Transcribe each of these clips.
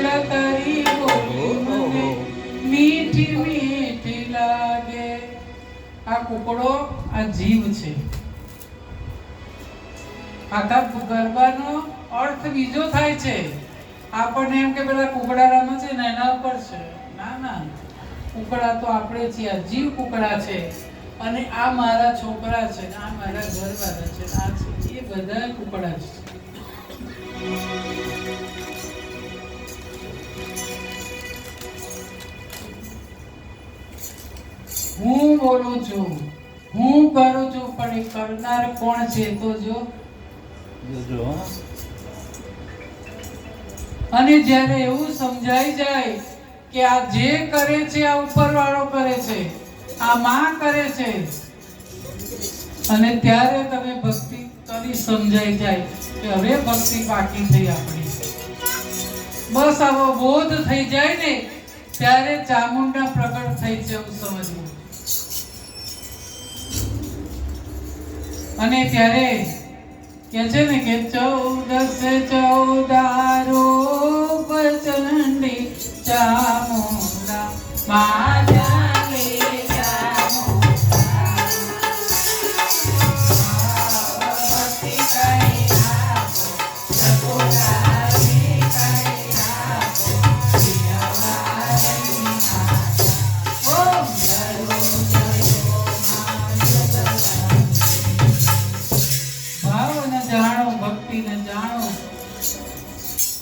કુકડા તારી બોલી મને મીઠી મીઠી લાગે. આ કુકડો આ જીવ છે. આખા ગરબાનો અર્થ બીજો થાય છે. આપણને એમ કે પેલા કુકડા રમે છે ને એના ઉપર છે. ના ના, કુકડા તો આપણે છીએ. આ જીવ કુકડા છે અને આ મારા છોકરા છે, આ મારા ઘરવાળા છે, આ છે, એ બધા કુકડા છે. હું બોલું છું, હું કરું છું, પણ એ કરનાર કોણ છે તો જો. અને જ્યારે એવું સમજાઈ જાય કે આ જે કરે છે આ ઉપરવાળો કરે છે, આ માં કરે છે, અને ત્યારે તમે ભક્તિ કરી સમજાઈ જાય કે હવે ભક્તિ પાકી થઈ આપણી. બસ આવો બોધ થઈ જાય ને ત્યારે ચામુંડા પ્રગટ થઈ છે એવું સમજવું. અને ત્યારે કે છે ને કે 14 રૂપ ચંડી ચામુંડા માતા લે ચામુંડા ભક્તિ કરી આપો સકોરારી કરી આપો પ્રિયવારી માતા ઓમ જાણો, ભક્તિને જાણો.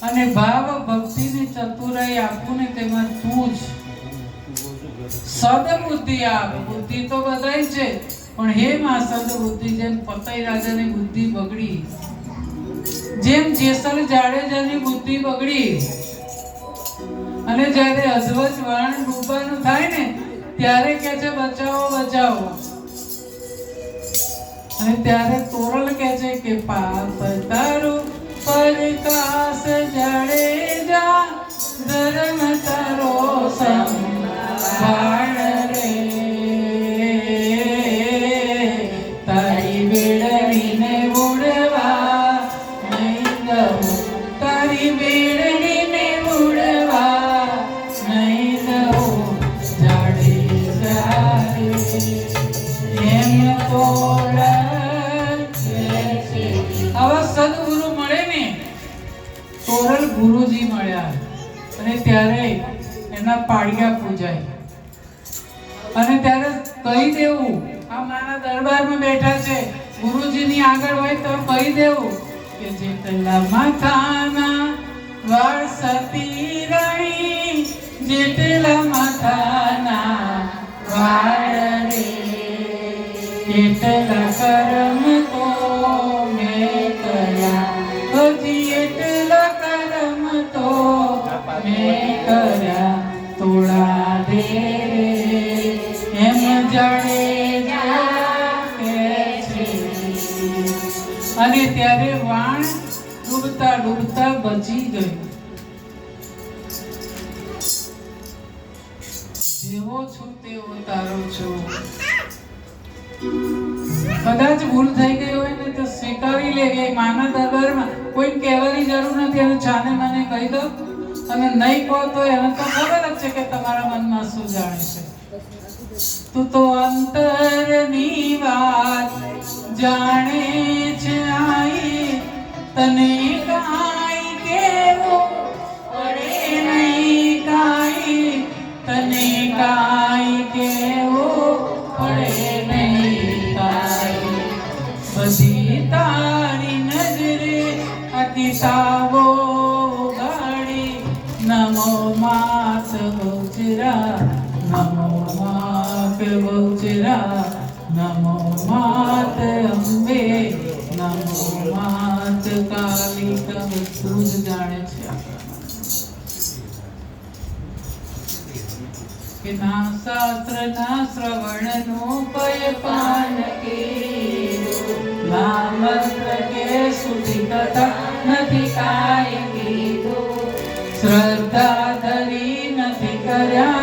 અને ભાવ ભક્તિની ચતુરાઈ આપું ને તેમાં તું જ સદબુદ્ધિ આપ. બુદ્ધિ તો બધાય છે, પણ હે માં સદબુદ્ધિ. જેમ પતઈ રાજાની બુદ્ધિ બગડી, જેમ જેસલ જાડેજાની બુદ્ધિ બગડી, અને જ્યારે અજવજ વાણ ડૂબાનું થાય ને ત્યારે કે છે બચાવો બચાવો. અને ત્યારે તોરલ કહે છે કે પાપ તારું પરકાશ જાડેજા ધર્મ તારો સંભાળ રે. તારી બેડડીને ઉડવા નહીં દઉં, તારી બેડડીને ઉડવા નહીં દઉં જાડેજા રે. એમ તોરલ આવા સદગુરુ મળે ને. તોરલ ગુરુજી મળ્યા અને ત્યારે એના પાડિયા પૂજાય. અને ત્યારે કહી દેવું, આ મારા દરબારમાં બેઠા છે, ગુરુજીની આગળ હોય તો કહી દેવું કે જેટલા માથાના વાળ સતી રાણી, જેટલા માથાના વાળ રે, એટલા કર્મ તો મેં કર્યા, હજી એટલા કર્મ તો મેં કર્યા, તોડા દે એમ જાડેજા કહે છે. અને ત્યારે વાણ ડૂબતા ડૂબતા બચી ગયું. જેવો છું તેવો તારો છું. કદાચ ભૂલ થઈ ગઈ હોય ને તો સ્વીકારી લે. એ માના દરબારમાં કોઈ કહેવાની જરૂર નથી. એને છાને મને કહી દો. અને નહીં કહો તો એને તો ખબર જ છે કે તમારા મનમાં શું જાણે છે. તું તો અંતરની વાત જાણે છે આઈ, તને કાઈ કેવું પડે નહીં કાઈ, તને કાઈ કેવું પડે નહીં કાઈ. બધી તારી નજરે આ કિતાબો ગાડી. નમો માત બહુચરા, નમો માત બહુચરા, નમો માત અંબે, નમો માત કાલી. બધું જ જાણે છે કે ના શાસ્ત્ર ના શ્રવણ નું પય પાન કીધું, ના મંત્ર કે સુધી કથા નથી કાંઈ કીધું, શ્રદ્ધા ધરી નથી કર્યા